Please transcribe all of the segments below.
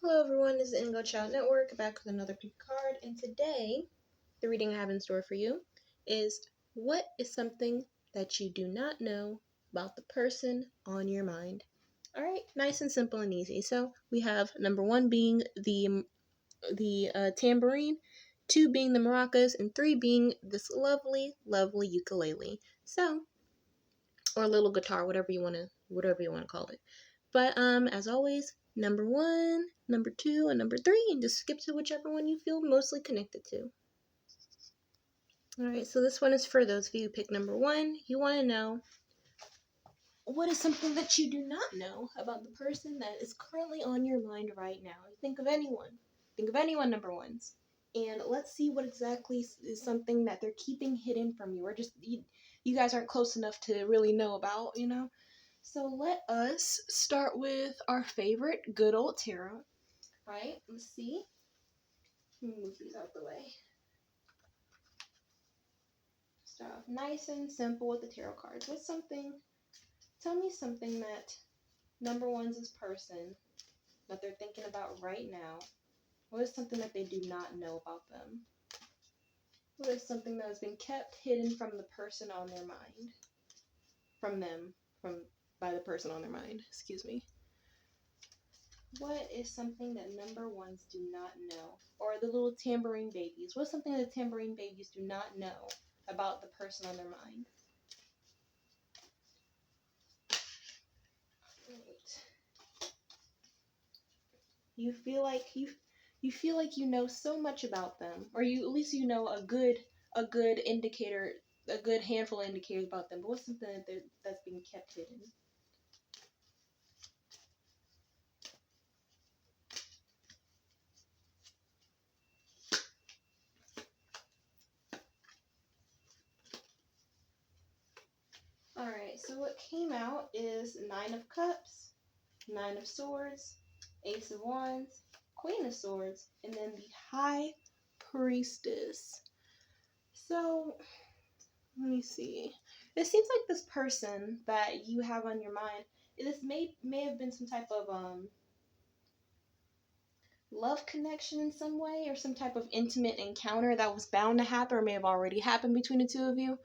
Hello everyone, this is Indigo Network, back with another pick card, and today, the reading I have in store for you is, what is something that you do not know about the person on your mind? Alright, nice and simple and easy. So, we have number 1 being the tambourine, 2 being the maracas, and 3 being this lovely, lovely ukulele. So, or little guitar, whatever you want to call it. But as always, number 1, number 2, and number 3, and just skip to whichever one you feel mostly connected to. Alright, so this one is for those of you who pick number 1. You want to know, what is something that you do not know about the person that is currently on your mind right now? Think of anyone. Think of anyone, number 1s. And let's see what exactly is something that they're keeping hidden from you, or just you guys aren't close enough to really know about, you know? So let us start with our favorite good old tarot. Right? Let's see. Let me move these out the way. Start off nice and simple with the tarot cards. What's something? Tell me something that number 1's person that they're thinking about right now. What is something that they do not know about them? What is something that has been kept hidden from the person on their mind? By the person on their mind. Excuse me. What is something that number 1's do not know? Or the little tambourine babies. What's something that the tambourine babies do not know about the person on their mind? Right. You feel like you know so much about them, or you at least you know a good indicator, a good handful of indicators about them. But what's something that's being kept hidden? Alright, so what came out is 9 of Cups, 9 of Swords, Ace of Wands, Queen of Swords, and then the High Priestess. So, let me see. It seems like this person that you have on your mind, this may have been some type of love connection in some way, or some type of intimate encounter that was bound to happen, or may have already happened between the two of you.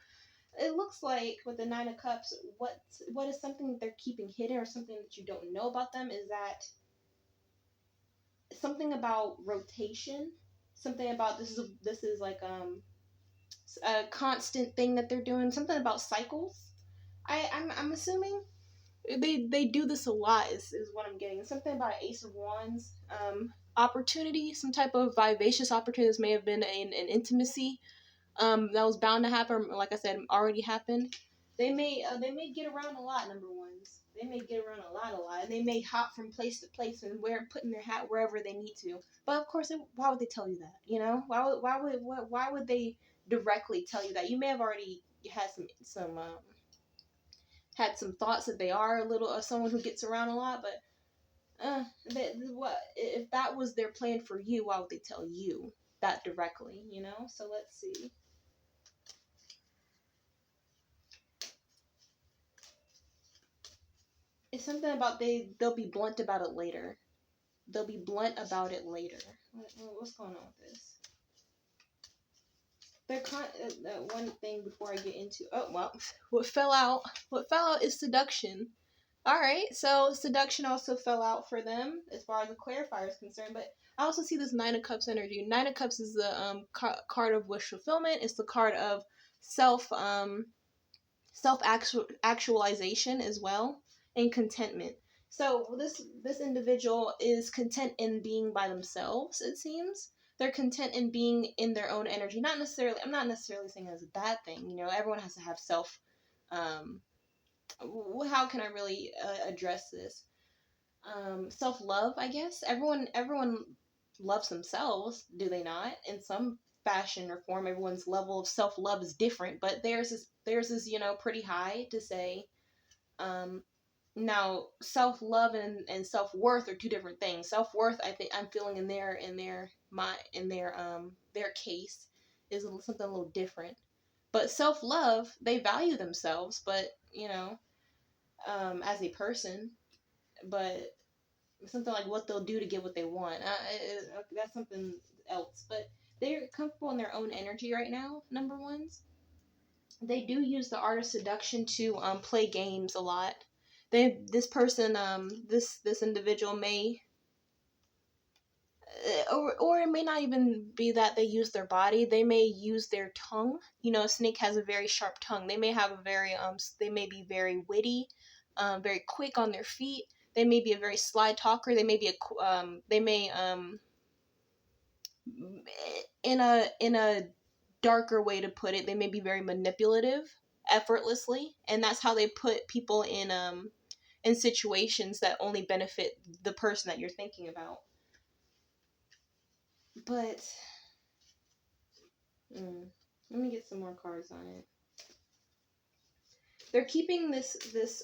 It looks like with the 9 of Cups, what is something that they're keeping hidden, or something that you don't know about them, is that something about rotation, something about this is like a constant thing that they're doing, something about cycles. I'm assuming they do this a lot, is what I'm getting. Something about Ace of Wands, opportunity, some type of vivacious opportunity. This may have been an intimacy that was bound to happen, like I said, already happened. They may get around a lot, number 1s. They may get around a lot, and they may hop from place to place and putting their hat wherever they need to. But of course, why would they tell you that? You know, why would they directly tell you that? You may have already had some thoughts that they are a little someone who gets around a lot, but what if that was their plan for you? Why would they tell you that directly? You know. So let's see. It's something about they'll be blunt about it later. They'll be blunt about it later. What's going on with this? One thing before I get into what fell out is seduction. All right, so seduction also fell out for them as far as the clarifier is concerned. But I also see this 9 of Cups energy. 9 of Cups is the card of wish fulfillment. It's the card of self actualization as well, and contentment. So this individual is content in being by themselves, it seems. They're content in being in their own energy. I'm not necessarily saying it's a bad thing. You know, everyone has to have self. How can I really address this? Self-love, I guess. Everyone loves themselves, do they not? In some fashion or form, everyone's level of self-love is different, but theirs is pretty high to say. Now self-love and self-worth are two different things. Self-worth, I think I'm feeling in their case, is something a little different. But self-love, they value themselves, but as a person, but something like what they'll do to get what they want. That's something else. But they're comfortable in their own energy right now. Number ones, they do use the art of seduction to play games a lot. This person, this individual may, or it may not even be that they use their body. They may use their tongue. You know, a snake has a very sharp tongue. They may have a very they may be very witty, very quick on their feet. They may be a very sly talker. They may be they may in a darker way to put it, they may be very manipulative effortlessly, and that's how they put people in situations that only benefit the person that you're thinking about. But let me get some more cards on it. They're keeping this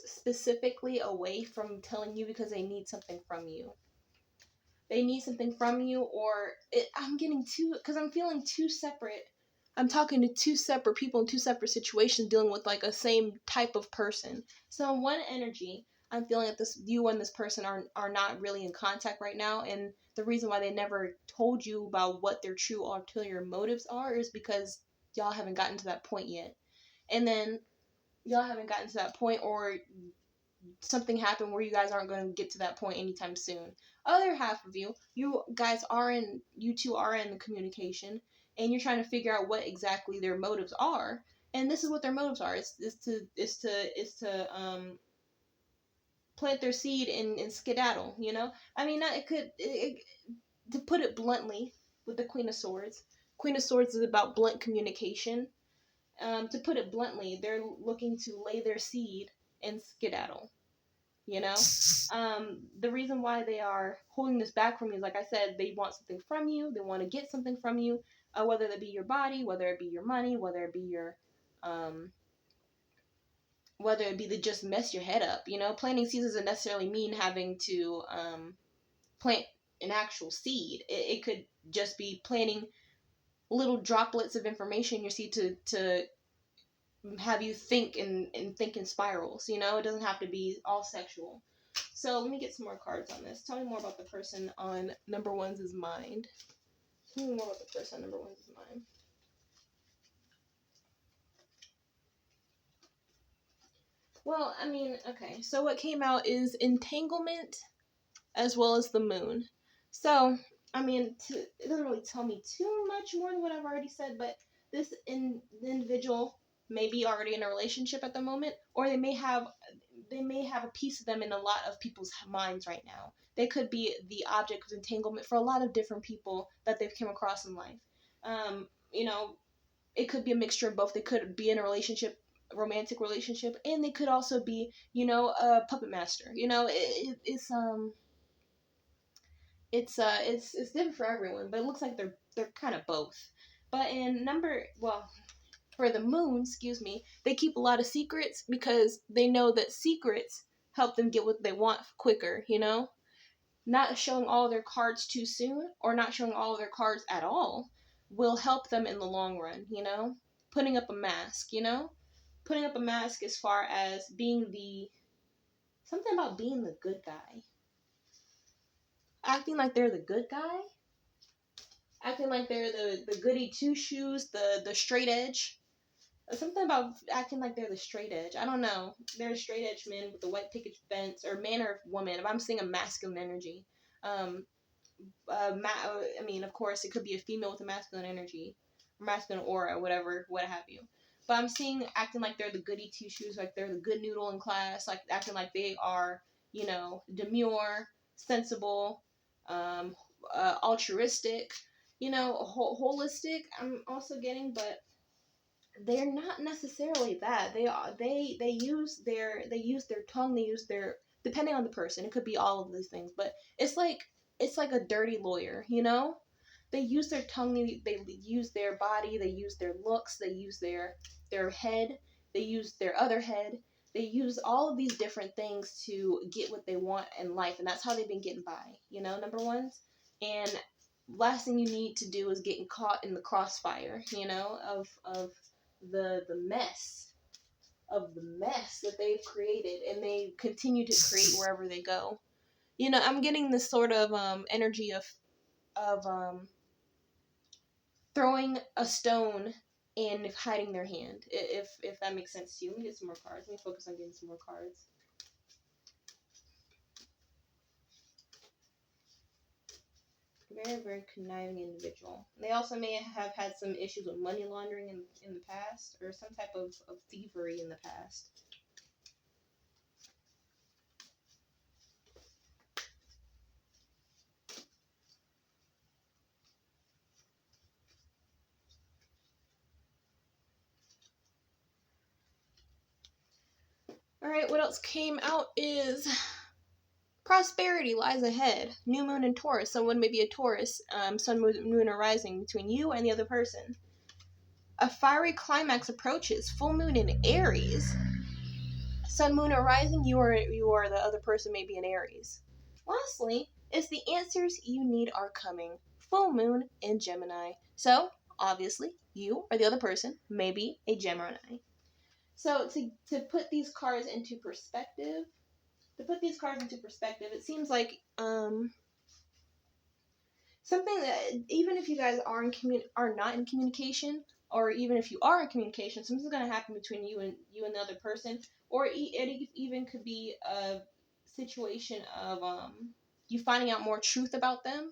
specifically away from telling you because they need something from you. They need something from you, or I'm getting two, because I'm feeling two separate. I'm talking to two separate people in two separate situations dealing with like a same type of person. So in one energy, I'm feeling that you and this person are not really in contact right now, and the reason why they never told you about what their true ulterior motives are is because y'all haven't gotten to that point yet. And then y'all haven't gotten to that point, or something happened where you guys aren't going to get to that point anytime soon. Other half of you you two are in the communication, and you're trying to figure out what exactly their motives are. And this is what their motives are. Is to plant their seed and skedaddle. You know, I mean, to put it bluntly, with the Queen of Swords. Queen of Swords is about blunt communication. To put it bluntly, they're looking to lay their seed and skedaddle. You know, the reason why they are holding this back from you is, like I said, they want something from you. They want to get something from you, whether that be your body, whether it be your money, whether it be your, whether it be to just mess your head up. You know, planting seeds doesn't necessarily mean having to plant an actual seed. It could just be planting little droplets of information in your seed to have you think and think in spirals. You know, it doesn't have to be all sexual. So let me get some more cards on this. Tell me more about the person on number one's mind. Tell me more about the person on number one's mind. Well, I mean, okay. So what came out is entanglement as well as the moon. So, I mean, it doesn't really tell me too much more than what I've already said, but this individual may be already in a relationship at the moment, or they may have a piece of them in a lot of people's minds right now. They could be the object of entanglement for a lot of different people that they've come across in life. You know, it could be a mixture of both. They could be in a relationship, romantic relationship, and they could also be, you know, a puppet master. You know, it's different for everyone, but it looks like they're kind of both. But for the moon, they keep a lot of secrets because they know that secrets help them get what they want quicker, you know? Not showing all of their cards too soon, or not showing all of their cards at all, will help them in the long run, you know? Putting up a mask, you know? Putting up a mask as far as something about being the good guy. Acting like they're the good guy. Acting like they're the goody two shoes, the straight edge. Something about acting like they're the straight edge. I don't know. They're a straight edge man with a white picket fence, or man or woman. If I'm seeing a masculine energy, I mean, of course, it could be a female with a masculine energy, masculine aura, whatever, what have you. But I'm seeing acting like they're the goody two shoes, like they're the good noodle in class, like acting like they are, you know, demure, sensible, altruistic, you know, holistic. I'm also getting, but they're not necessarily that. They use their tongue, they use their, depending on the person, it could be all of these things, but it's like a dirty lawyer, you know? They use their tongue, they use their body, they use their looks, they use their head, they use their other head. They use all of these different things to get what they want in life, and that's how they've been getting by, you know, number ones. And last thing you need to do is getting caught in the crossfire, you know, of the mess that they've created, and they continue to create wherever they go. I'm getting this sort of energy of throwing a stone and hiding their hand, if that makes sense to you. Let me get some more cards. Let me focus on getting some more cards. Very, very conniving individual. They also may have had some issues with money laundering in the past, or some type of thievery in the past. Alright, what else came out is prosperity lies ahead. New moon in Taurus. Someone may be a Taurus. Sun, moon, or rising between you and the other person. A fiery climax approaches. Full moon in Aries. Sun, moon, or rising, you or the other person may be in Aries. Lastly, is the answers you need are coming. Full moon in Gemini. So, obviously, you or the other person may be a Gemini. So, to put these cards into perspective, it seems like something that, even if you guys are not in communication, or even if you are in communication, something's going to happen between you and the other person, or it even could be a situation of you finding out more truth about them.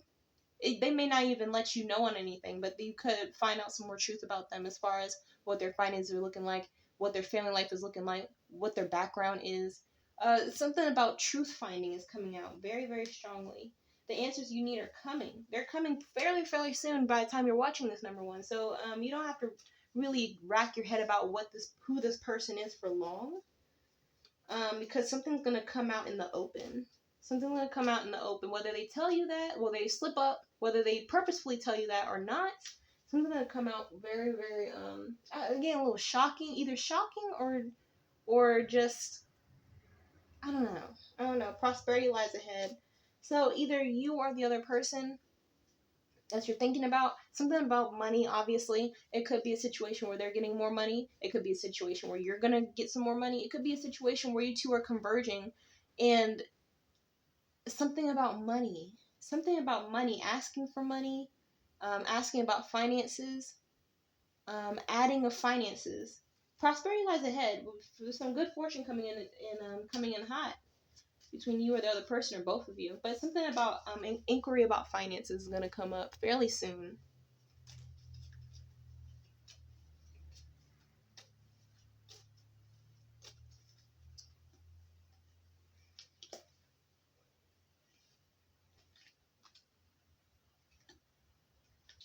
They may not even let you know on anything, but you could find out some more truth about them as far as what their finances are looking like, what their family life is looking like, what their background is. Something about truth finding is coming out very, very strongly. The answers you need are coming. They're coming fairly soon by the time you're watching this, number one. So you don't have to really rack your head about who this person is for long, because something's going to come out in the open. Something's going to come out in the open, whether they tell you that, whether they slip up, whether they purposefully tell you that or not. Something's going to come out very, very, again, a little shocking, either shocking or just, I don't know. Prosperity lies ahead. So either you or the other person that you're thinking about, something about money, obviously. It could be a situation where they're getting more money. It could be a situation where you're going to get some more money. It could be a situation where you two are converging, and something about money, asking for money, asking about finances, adding of finances. Prosperity lies ahead with some good fortune coming in hot between you or the other person, or both of you. But something about inquiry about finances is going to come up fairly soon.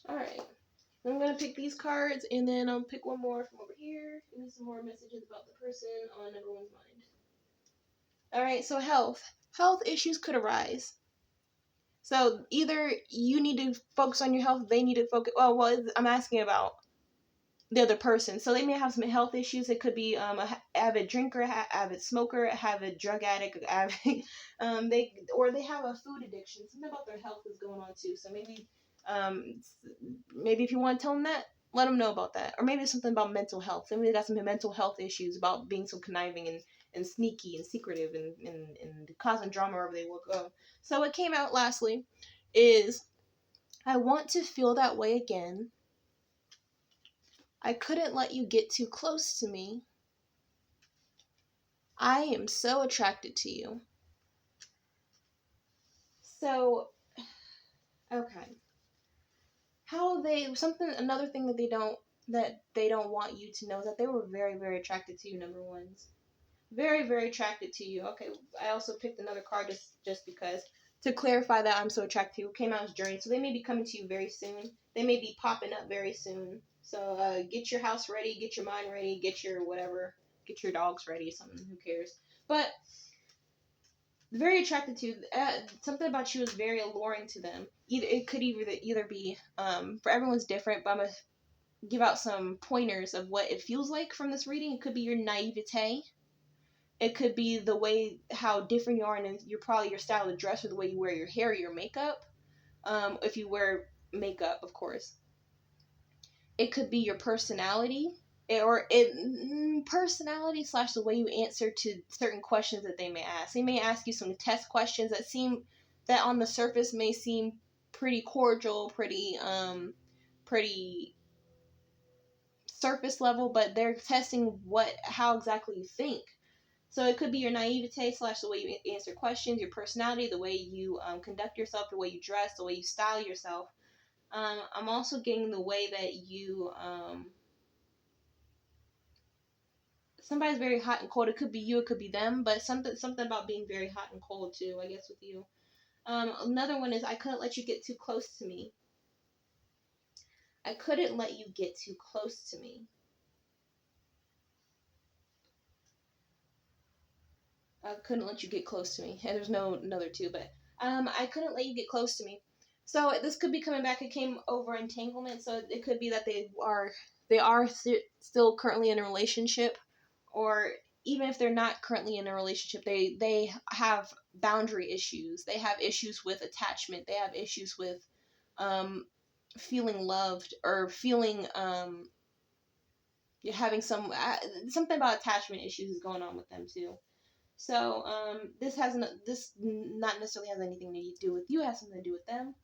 Alright, I'm going to pick these cards, and then I'll pick one more from over here. Give me some more messages about the person on everyone's mind. Alright, so health. Health issues could arise. So either you need to focus on your health, they need to focus. I'm asking about the other person. So they may have some health issues. It could be an avid drinker, avid smoker, avid drug addict, they have a food addiction. Something about their health is going on too. So maybe if you want to tell them that, let them know about that. Or maybe it's something about mental health. Maybe they got some mental health issues about being so conniving and sneaky and secretive and causing drama wherever they will go. So what came out lastly is, I want to feel that way again. I couldn't let you get too close to me. I am so attracted to you. So, okay. Another thing that they don't want you to know is that they were very, very attracted to you, number ones. Very, very attracted to you. Okay, I also picked another card just because, to clarify that I'm so attracted to you. It came out as Journey, so they may be coming to you very soon. They may be popping up very soon. So get your house ready, get your mind ready, get your whatever, get your dogs ready, something, who cares. But very attracted to you. Something about you is very alluring to them. It could either be, for everyone's different, but I'm going to give out some pointers of what it feels like from this reading. It could be your naivete. It could be the way, how different you are, and your style of dress, or the way you wear your hair or your makeup. If you wear makeup, of course. It could be your personality. personality slash the way you answer to certain questions that they may ask. They may ask you some test questions that on the surface may seem pretty cordial, pretty surface level, but they're testing how exactly you think. So it could be your naivete slash the way you answer questions, your personality, the way you conduct yourself, the way you dress, the way you style yourself. I'm also getting the way that you somebody's very hot and cold. It could be you, it could be them, but something about being very hot and cold too, I guess, with you. Another one is I couldn't let you get too close to me. I couldn't let you get too close to me. I couldn't let you get close to me. And there's no another two, but I couldn't let you get close to me. So this could be coming back. It came over entanglement, so it could be that they are still currently in a relationship, or even if they're not currently in a relationship, they have boundary issues. They have issues with attachment. They have issues with feeling loved, or feeling you're having something about attachment issues is going on with them too. So this not necessarily has anything to do with you. It has something to do with them.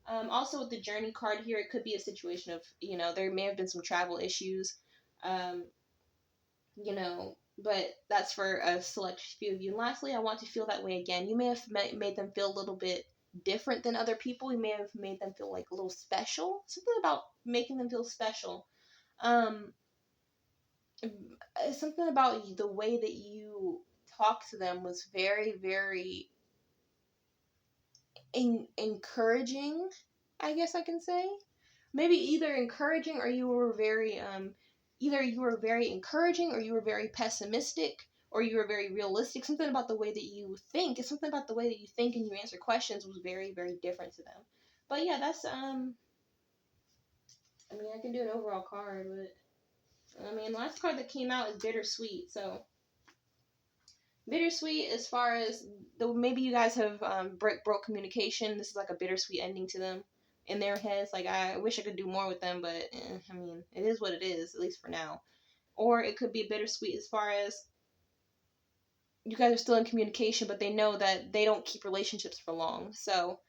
Also with the journey card here, it could be a situation of, there may have been some travel issues, but that's for a select few of you. And lastly, I want to feel that way again. You may have made them feel a little bit different than other people. You may have made them feel like a little special. Something about making them feel special. Something about the way that you talk to them was very, very encouraging, I guess I can say. Maybe either encouraging, or you were very encouraging, or you were very pessimistic, or you were very realistic. Something about the way that you think. It's something about the way that you think and you answer questions was very, very different to them. But yeah, that's I can do an overall card, but the last card that came out is bittersweet. So bittersweet, as far as maybe you guys have broke communication. This is like a bittersweet ending to them in their heads. Like, I wish I could do more with them, but it is what it is, at least for now. Or it could be bittersweet as far as you guys are still in communication, but they know that they don't keep relationships for long. So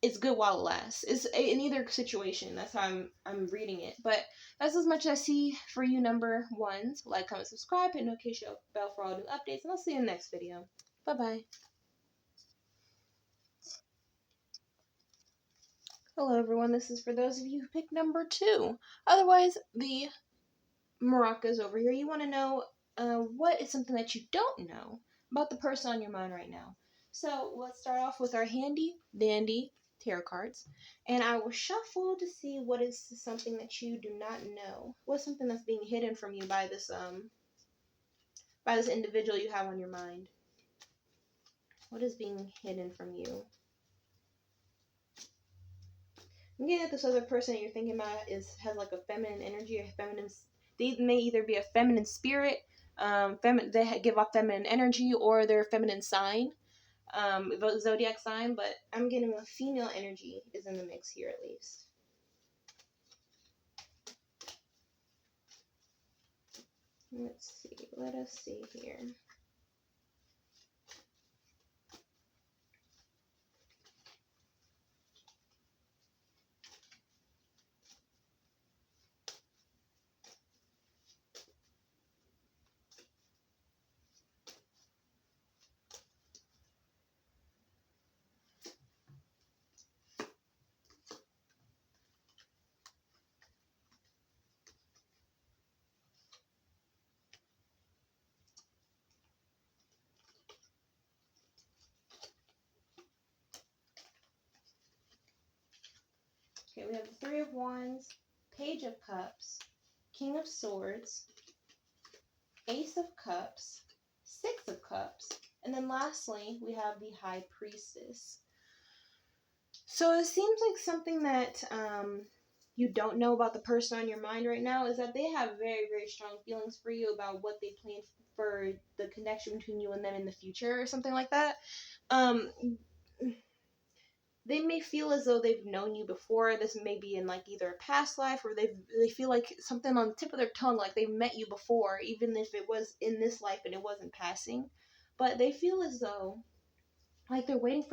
it's good while it lasts. It's in either situation. That's how I'm reading it. But that's as much as I see for you, number ones. Like, comment, subscribe, hit notification bell for all new updates, and I'll see you in the next video. Bye-bye. Hello, everyone. This is for those of you who picked number 2. Otherwise, the maracas over here. You want to know what is something that you don't know about the person on your mind right now. So let's start off with our handy dandy tarot cards, and I will shuffle to see what is something that you do not know. What's something that's being hidden from you by this individual you have on your mind? What is being hidden from you? I'm getting that this other person that you're thinking about has like a feminine energy, or feminine. They may either be a feminine spirit, they give off feminine energy, or they're a feminine sign, zodiac sign. But I'm getting a female energy is in the mix here, at least. Let's see. Let us see here. Okay, we have the Three of Wands, Page of Cups, King of Swords, Ace of Cups, Six of Cups, and then lastly, we have the High Priestess. So it seems like something that you don't know about the person on your mind right now is that they have very, very strong feelings for you about what they plan for the connection between you and them in the future, or something like that. they may feel as though they've known you before. This may be in like either a past life, or they feel like something on the tip of their tongue, like they've met you before, even if it was in this life and it wasn't passing. But they feel as though like they're waiting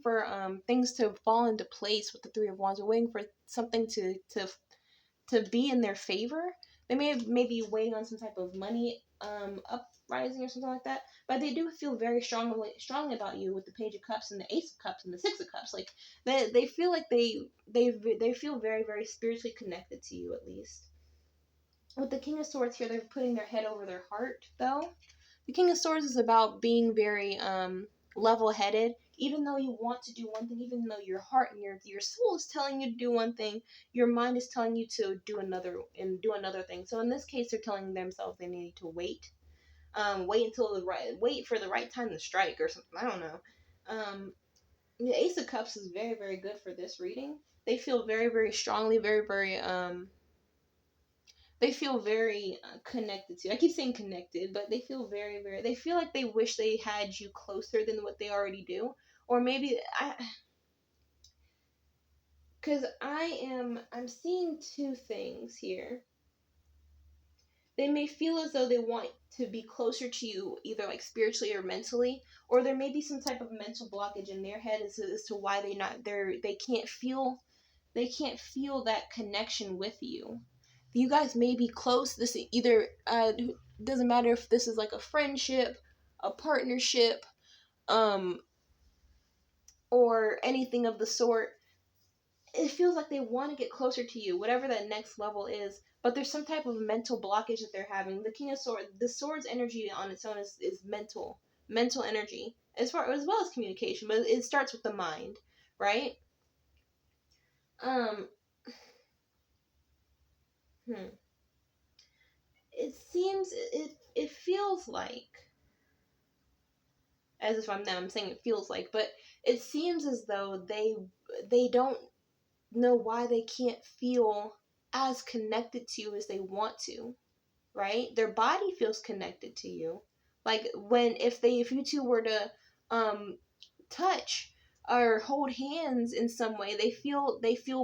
for things to fall into place with the Three of Wands. They're waiting for something to be in their favor. They maybe waiting on some type of money uprising or something like that. But they do feel very strongly about you with the Page of Cups and the Ace of Cups and the Six of Cups. Like they feel like they feel very, very spiritually connected to you, at least. With the King of Swords here, they're putting their head over their heart, though. The King of Swords is about being very level-headed. Even though you want to do one thing, even though your heart and your soul is telling you to do one thing, your mind is telling you to do another thing. So in this case, they're telling themselves they need to wait. Wait for the right time to strike or something. I don't know. The Ace of Cups is very, very good for this reading. They feel very, very strongly, very, very they feel very connected to you. I keep saying connected, but they feel very, very, they feel like they wish they had you closer than what they already do. Or maybe because I'm seeing two things here. They may feel as though they want to be closer to you, either like spiritually or mentally, or there may be some type of mental blockage in their head as to why they can't feel that connection with you. You guys may be close. This either doesn't matter if this is like a friendship, a partnership, or anything of the sort. It feels like they want to get closer to you, whatever that next level is, but there's some type of mental blockage that they're having. The King of Swords, the Swords energy on its own is mental energy, as well as communication, but it starts with the mind, right? It seems, it feels like, as if I'm saying it feels like, but it seems as though they don't know why they can't feel as connected to you as they want to, right? Their body feels connected to you. Like if you two were to touch or hold hands in some way, they feel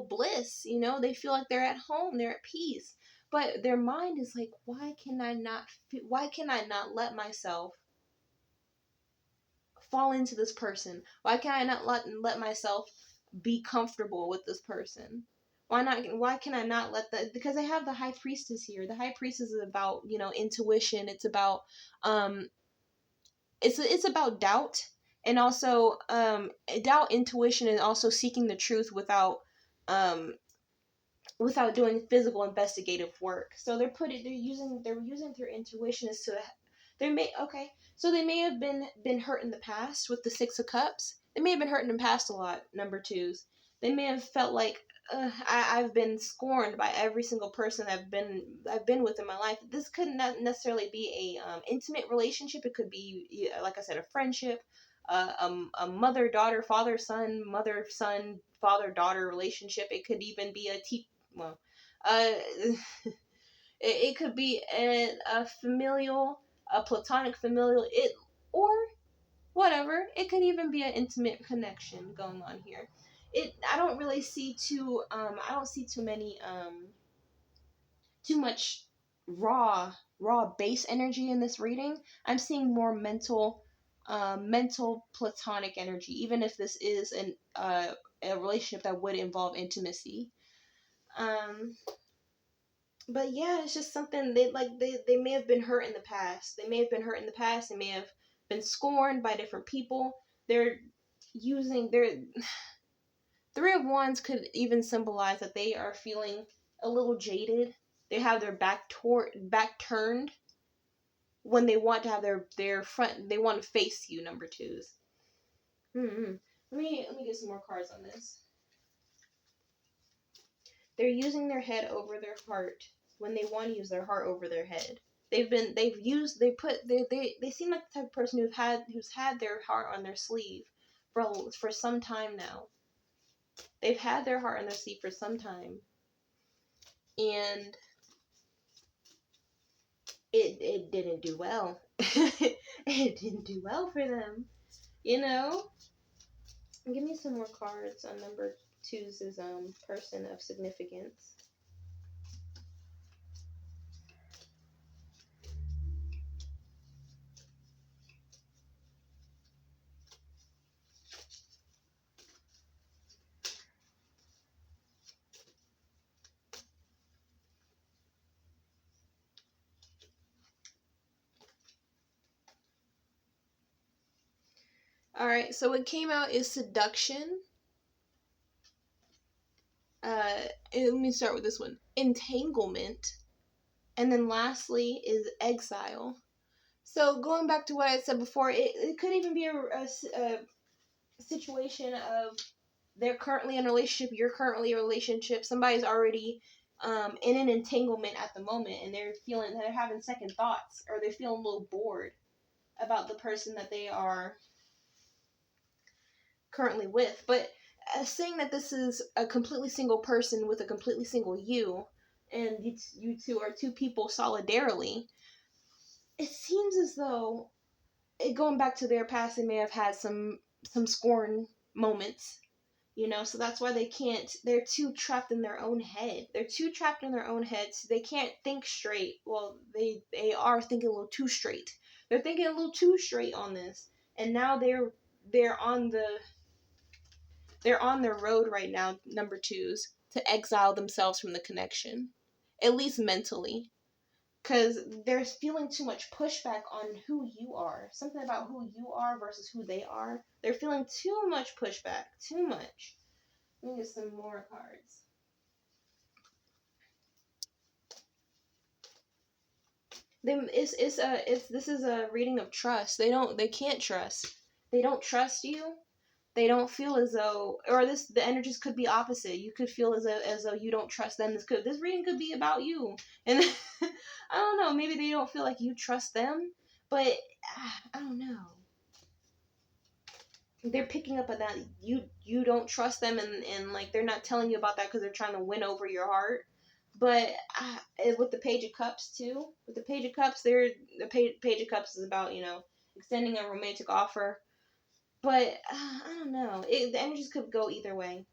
bliss, they feel like they're at home, they're at peace. But their mind is like, why can I not let myself fall into this person? Why can I not let myself be comfortable with this person? Why can I not let that? Because I have the High Priestess here. The High Priestess is about, intuition. It's about it's about doubt, and also doubt, intuition, and also seeking the truth without doing physical investigative work. So they're using their intuition as to they may have been hurt in the past with the Six of Cups. They may have been hurt in the past a lot, number twos. They may have felt like I've been scorned by every single person I've been with in my life. This could not necessarily be a intimate relationship. It could be, like I said, a friendship, a mother-daughter, father-son, mother-son, father-daughter relationship. It could even be it could be a familial, a platonic familial, or whatever. It could even be an intimate connection going on here. I don't really see I don't see too much raw base energy in this reading. I'm seeing more mental platonic energy, even if this is a relationship that would involve intimacy. But yeah, it's just something they may have been hurt in the past. They may have been scorned by different people. They're using their Three of Wands could even symbolize that they are feeling a little jaded. They have their back turned when they want to have their front. They want to face you, number twos. Let me get some more cards on this. They're using their head over their heart when they want to use their heart over their head. They seem like the type of person who's had their heart on their sleeve for some time now. They've had their heart on their sleeve for some time, and it didn't do well. It didn't do well for them, Give me some more cards on number two's person of significance. All right, so what came out is seduction. Let me start with this one. Entanglement. And then lastly is exile. So going back to what I said before, it could even be a situation of they're currently in a relationship, you're currently in a relationship, somebody's already in an entanglement at the moment, and they're having second thoughts, or they're feeling a little bored about the person that they are currently with. But saying that this is a completely single person with a completely single you, and you two are two people solidarily, it seems as though, going back to their past, they may have had some scorn moments, so that's why they're too trapped in their own head. They're too trapped in their own heads. They can't think straight. Well, they are thinking a little too straight. They're thinking a little too straight on this, and now they're on the road right now, number twos, to exile themselves from the connection, at least mentally. Because they're feeling too much pushback on who you are. Something about who you are versus who they are. They're feeling too much pushback. Too much. Let me get some more cards. This is a reading of trust. They can't trust. They don't trust you. They don't feel as though, or the energies could be opposite. You could feel as though you don't trust them. This reading could be about you, and I don't know. Maybe they don't feel like you trust them, but I don't know. They're picking up on that you don't trust them, and like they're not telling you about that because they're trying to win over your heart. But with the Page of Cups too, with the Page of Cups, Page of Cups is about extending a romantic offer. But I don't know. The energies could go either way.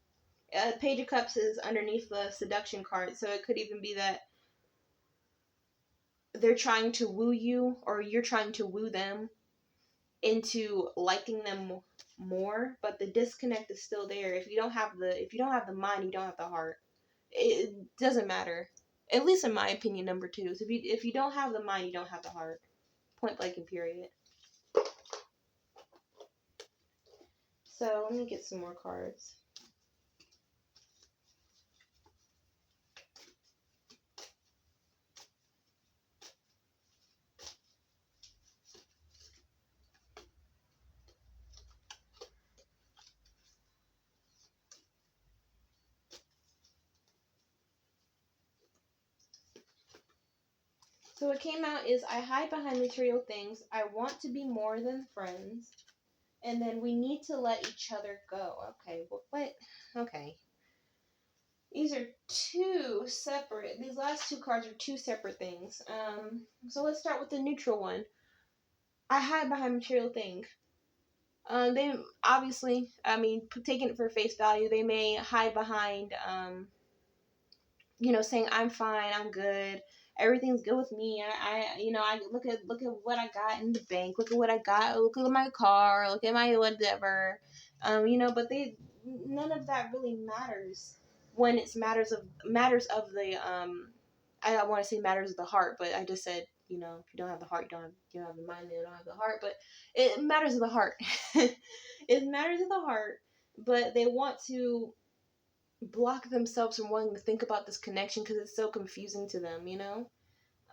Page of Cups is underneath the seduction card, so it could even be that they're trying to woo you, or you're trying to woo them into liking them more. But the disconnect is still there. If you don't have the mind, you don't have the heart. It doesn't matter. At least in my opinion, number twos. If you don't have the mind, you don't have the heart. Point blank and period. So let me get some more cards. So what came out is I hide behind material things. I want to be more than friends. And then we need to let each other go. Okay, well, what? Okay. These are these last two cards are two separate things. So let's start with the neutral one. I hide behind material things. They obviously, taking it for face value, they may hide behind, saying I'm fine, I'm good, everything's good with me. I look at what I got in the bank, look at what I got, look at my car, look at my whatever, but none of that really matters when it's matters of the I don't want to say matters of the heart, but I just said, if you don't have the heart, you don't have the mind, you don't have the heart, but it matters of the heart. It matters of the heart, but they want to block themselves from wanting to think about this connection because it's so confusing to them,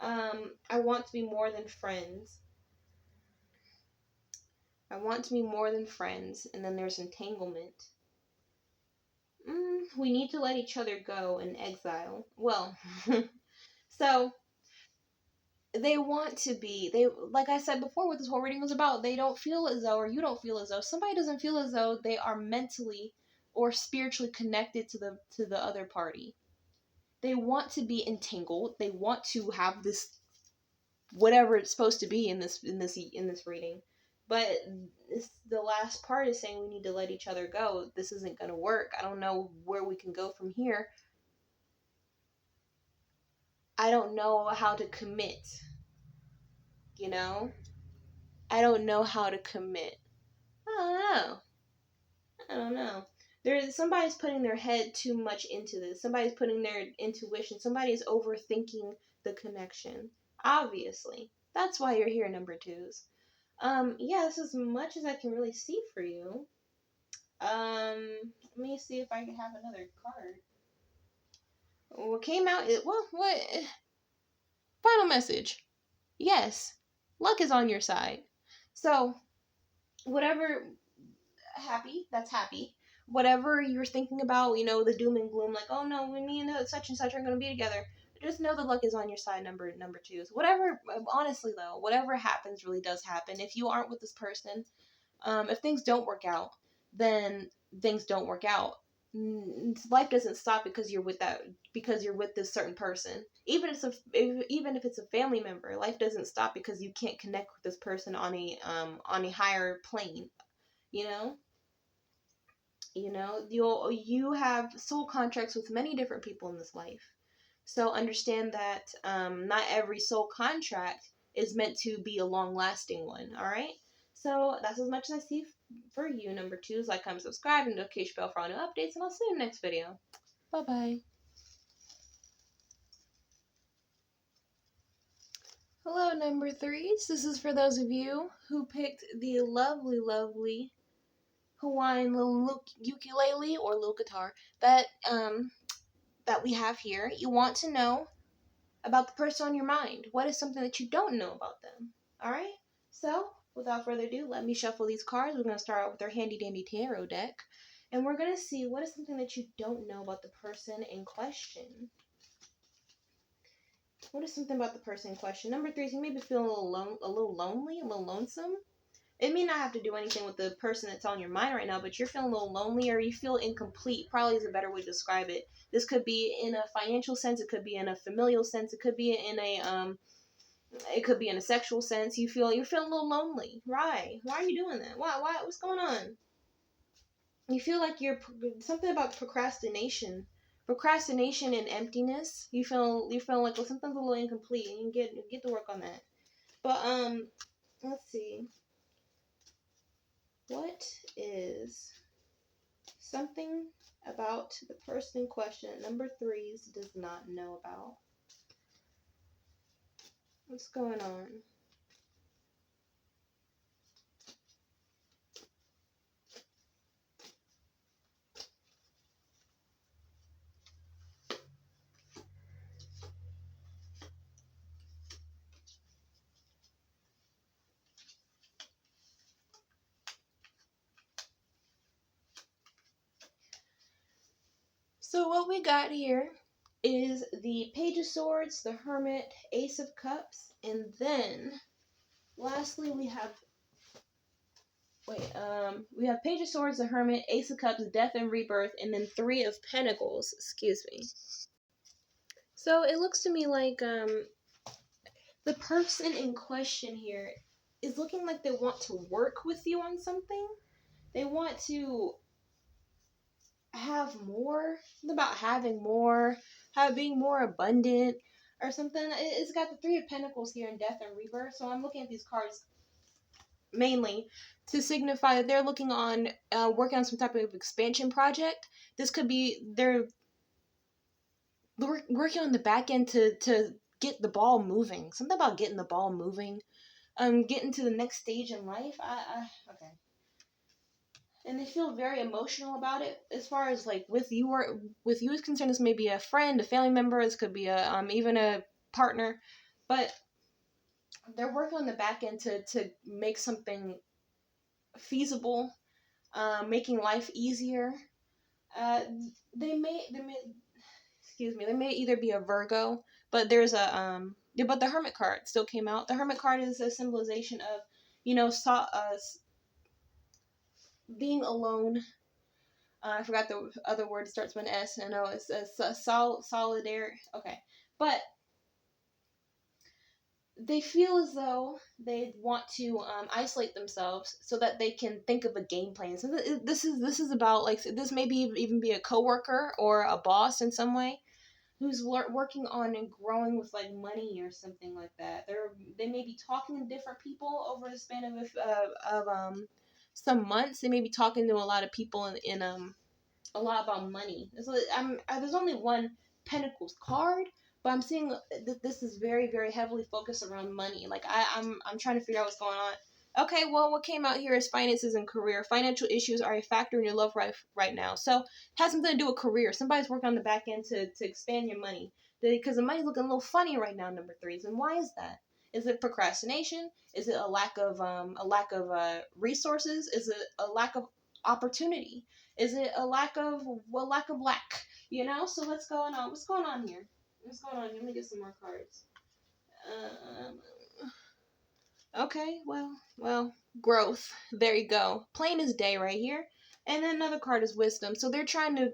I want to be more than friends. I want to be more than friends. And then there's entanglement. We need to let each other go and exile. Well, so they want to be, like I said before, what this whole reading was about, they don't feel as though, or you don't feel as though, somebody doesn't feel as though they are mentally or spiritually connected to the other party. They want to be entangled. They want to have this, whatever it's supposed to be in this reading. But the last part is saying we need to let each other go. This isn't going to work. I don't know where we can go from here. I don't know how to commit. You know? I don't know how to commit. I don't know. Somebody's putting their head too much into this. Somebody's putting their intuition. Somebody's overthinking the connection. Obviously. That's why you're here, number twos. Yeah, that's as much as I can really see for you. Let me see if I can have another card. What came out is, well, what? Final message. Yes, luck is on your side. So, whatever, that's happy. Whatever you're thinking about, the doom and gloom, like, oh no, me and such and such are going to be together. Just know the luck is on your side, number twos. Whatever, honestly though, whatever happens really does happen. If you aren't with this person, if things don't work out, then things don't work out. Life doesn't stop because you're with this certain person. Even if it's a family member, life doesn't stop because you can't connect with this person on a higher plane. You have soul contracts with many different people in this life. So understand that not every soul contract is meant to be a long-lasting one, all right? So that's as much as I see for you, number twos. Like, comment, subscribe, and notification bell for all new updates, and I'll see you in the next video. Bye-bye. Hello, number threes. This is for those of you who picked the lovely, lovely Hawaiian little ukulele or little guitar that we have here. You want to know about the person on your mind. What is something that you don't know about them? Alright? So, without further ado, let me shuffle these cards. We're going to start out with our handy dandy tarot deck. And we're going to see what is something that you don't know about the person in question. What is something about the person in question? Number three, so you may be feeling a little lonely, a little lonesome. It may not have to do anything with the person that's on your mind right now, but you're feeling a little lonely or you feel incomplete. Probably is a better way to describe it. This could be in a financial sense. It could be in a familial sense. It could be in a sexual sense. You're feeling a little lonely. Why? Why are you doing that? Why? What's going on? You feel like you're something about procrastination. Procrastination and emptiness. You feel like, well, something's a little incomplete, and you get to work on that. But let's see. What is something about the person in question that number threes does not know about? What's going on? So what we got here is the Page of Swords, the Hermit, Ace of Cups, and then lastly we have Page of Swords, the Hermit, Ace of Cups, Death and Rebirth, and then Three of Pentacles. Excuse me. So it looks to me like the person in question here is looking like they want to work with you on something. They want to have more. It's about having more, being more abundant or something. It's got the Three of Pentacles here in Death and Rebirth. So I'm looking at these cards mainly to signify that they're looking on working on some type of expansion project. This could be they're working on the back end to get the ball moving. Something about getting the ball moving. Getting to the next stage in life. Okay. And they feel very emotional about it. As far as like with you is concerned, this may be a friend, a family member. This could be even a partner, but they're working on the back end to make something feasible, making life easier. They may either be a Virgo, but there's but the Hermit card still came out. The Hermit card is a symbolization of, being alone. I forgot the other word. Starts with an S. I know it's a solidary. Okay, but they feel as though they want to isolate themselves so that they can think of a game plan. So this is about, like, this maybe even be a coworker or a boss in some way who's working on and growing with like money or something like that. They may be talking to different people over the span of some months. They may be talking to a lot of people in a lot about money. So there's only one Pentacles card, but I'm seeing that this is very, very heavily focused around money. Like I'm trying to figure out what's going on. Okay, well, what came out here is finances and career. Financial issues are a factor in your love life right now. So it has something to do with career. Somebody's working on the back end to expand your money. Because the money's looking a little funny right now, number threes. And why is that? Is it procrastination? Is it a lack of resources? Is it a lack of opportunity? Is it a lack of lack? You know. So what's going on? What's going on here? What's going on? Let me get some more cards. Um, okay. Well. Growth. There you go. Plain as day right here. And then another card is wisdom. So they're trying to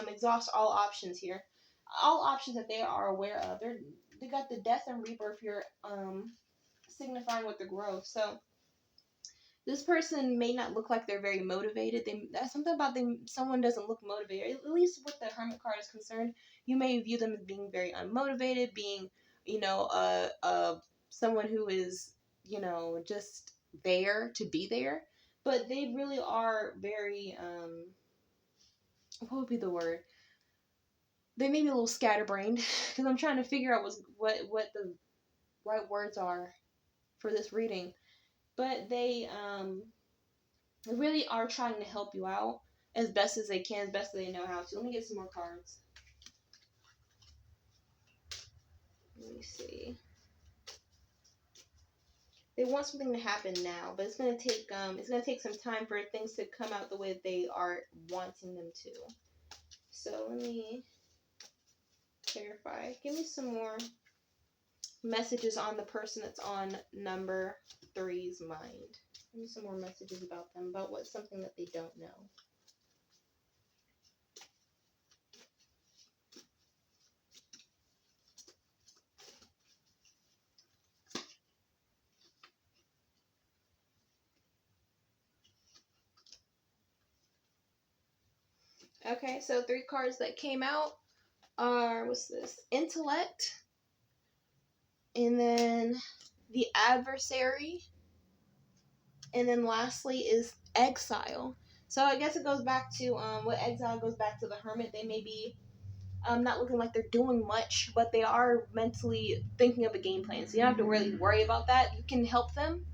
exhaust all options here. All options that they are aware of. They got the death and rebirth here, signifying with the growth. So this person may not look like they're very motivated. That's something about them. Someone doesn't look motivated. At least with the Hermit card is concerned, you may view them as being very unmotivated, being, someone who is, just there to be there. But they really are very, what would be the word? They may be a little scatterbrained because I'm trying to figure out what the right words are for this reading. But they really are trying to help you out as best as they can, as best as they know how to. Let me get some more cards. Let me see. They want something to happen now, but it's gonna take some time for things to come out the way they are wanting them to. So let me clarify. Give me some more messages on the person that's on number three's mind. Give me some more messages about them, about what's something that they don't know. Okay, so 3 cards that came out are, what's this? Intellect, and then the adversary, and then lastly is exile. So I guess it goes back to what exile goes back to the Hermit. They may be not looking like they're doing much, but they are mentally thinking of a game plan. So you don't have to really worry about that. You can help them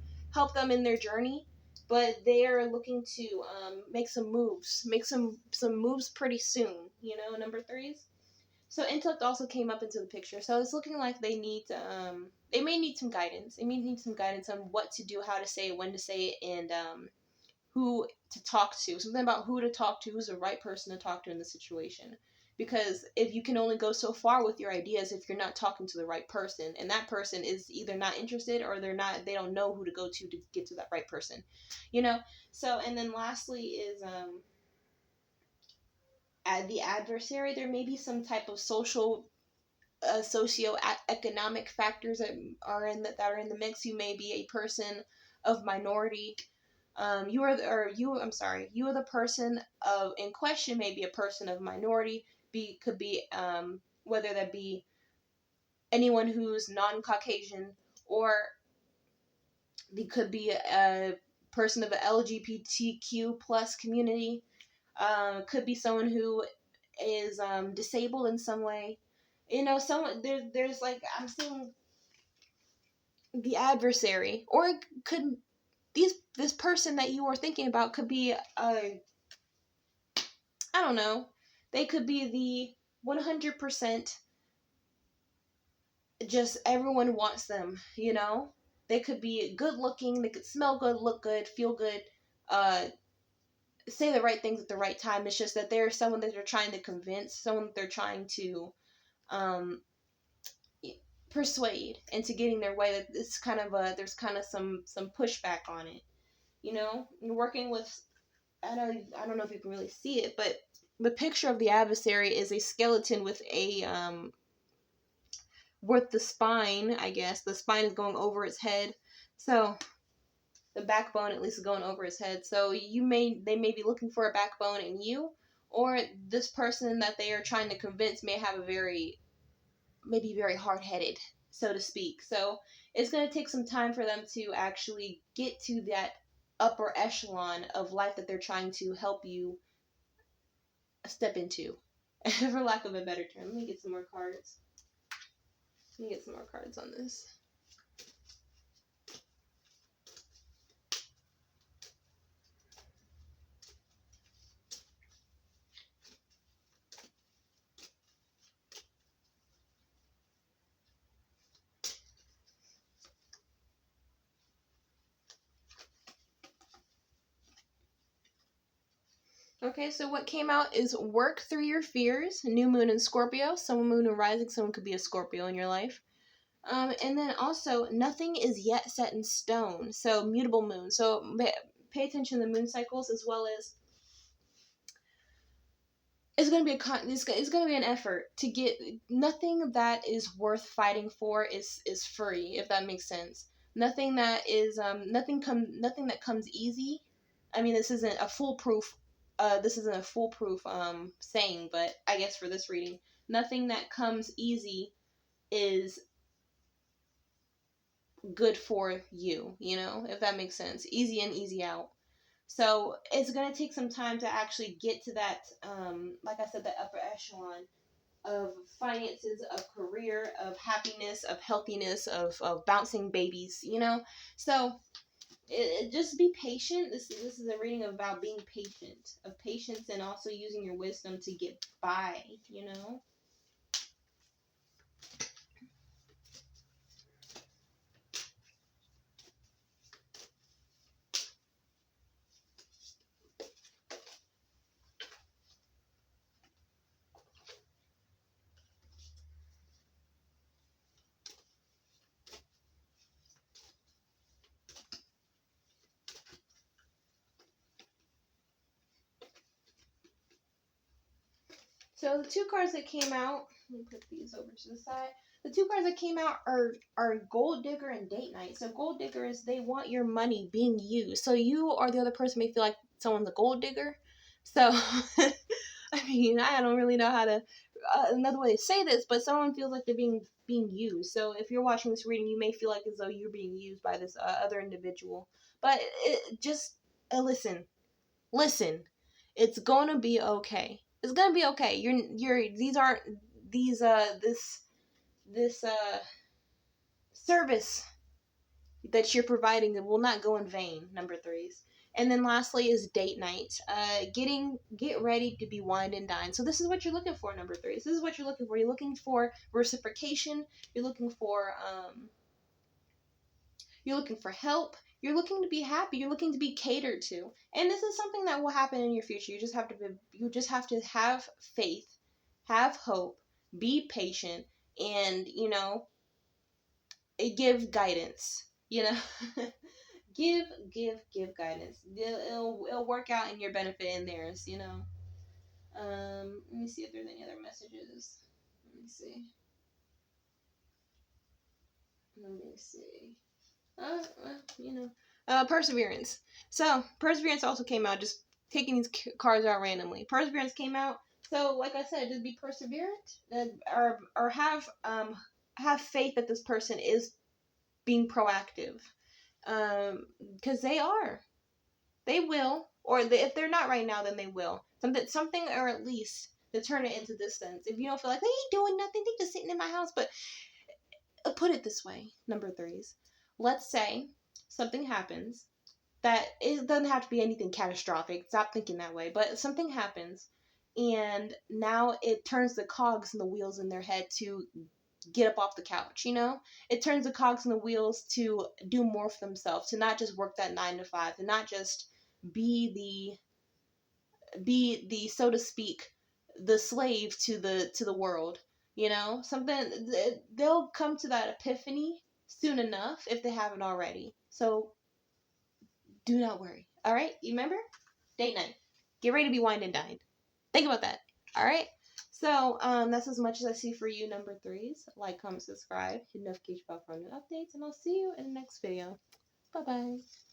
in their journey, but they are looking to make some moves, some moves pretty soon. Number threes. So intellect also came up into the picture. So it's looking like they may need some guidance. They may need some guidance on what to do, how to say it, when to say it, and who to talk to. Something about who to talk to, who's the right person to talk to in the situation. Because if you can only go so far with your ideas if you're not talking to the right person, and that person is either not interested or they don't know who to go to get to that right person. So, and then lastly is the adversary. There may be some type of socio-economic factors that are in the mix. You may be a person of minority. You are the person of in question. May be a person of minority. Could be whether that be anyone who's non-Caucasian, or they could be a person of the LGBTQ plus community. Could be someone who is disabled in some way. Someone there's like, I'm seeing the adversary, or it could this person that you are thinking about could be I don't know. They could be the 100% just everyone wants them. They could be good looking. They could smell good, look good, feel good. Say the right things at the right time. It's just that there's someone that they're trying to convince, someone that they're trying to persuade into getting their way. That it's kind of there's kind of some pushback on it. You're working with, I don't know if you can really see it, but the picture of the adversary is a skeleton with worth the spine, I guess. The spine is going over its head. So the backbone at least is going over his head. So they may be looking for a backbone in you, or this person that they are trying to convince may have maybe very hard-headed, so to speak. So it's going to take some time for them to actually get to that upper echelon of life that they're trying to help you step into, for lack of a better term. Let me get some more cards. Let me get some more cards on this. Okay, so what came out is work through your fears. New moon in Scorpio. Sun, moon, and rising. Someone could be a Scorpio in your life. And then also, nothing is yet set in stone. So mutable moon. So pay attention to the moon cycles, as well as it's going to be an effort to get. Nothing that is worth fighting for is free, if that makes sense. Nothing that is nothing that comes easy. I mean, this isn't a foolproof saying, but I guess for this reading, nothing that comes easy is good for you, if that makes sense. Easy in, easy out. So it's going to take some time to actually get to that, like I said, the upper echelon of finances, of career, of happiness, of healthiness, of bouncing babies, So just be patient. This is a reading about being patient, of patience, and also using your wisdom to get by, So the two cards that came out, let me put these over to the side. The two cards that came out are Gold Digger and Date Night. So Gold Digger is they want your money being used. So you or the other person may feel like someone's a gold digger. So, I mean, I don't really know how to, another way to say this, but someone feels like they're being used. So if you're watching this reading, you may feel like as though you're being used by this other individual. But just listen. It's going to be okay. It's going to be okay. This service that you're providing will not go in vain, number threes. And then lastly is date night. Get ready to be wined and dined. So this is what you're looking for, number threes. This is what you're looking for. You're looking for reciprocation. You're looking for help. You're looking to be happy. You're looking to be catered to. And this is something that will happen in your future. You just have to have faith, have hope, be patient, and give guidance. Give guidance. It'll work out in your benefit and theirs. Let me see if there's any other messages. Let me see. Perseverance. So perseverance also came out. Just taking these cards out randomly. Perseverance came out. So like I said, just be perseverant, or have faith that this person is being proactive, because they will, or if they're not right now, then they will. Something, or at least to turn it into this sense. If you don't feel like they ain't doing nothing, they just sitting in my house, but put it this way, number threes. Let's say something happens that it doesn't have to be anything catastrophic. Stop thinking that way. But something happens, and now it turns the cogs and the wheels in their head to get up off the couch. It turns the cogs and the wheels to do more for themselves, to not just work that 9 to 5, to not just be the so to speak the slave to the world. Something, they'll come to that epiphany soon enough if they haven't already. So do not worry. All right, you remember? Date night. Get ready to be wined and dined. Think about that. All right. So So, that's as much as I see for you, number threes. Like, comment, subscribe, hit notification bell for new updates, and I'll see you in the next video. Bye-bye.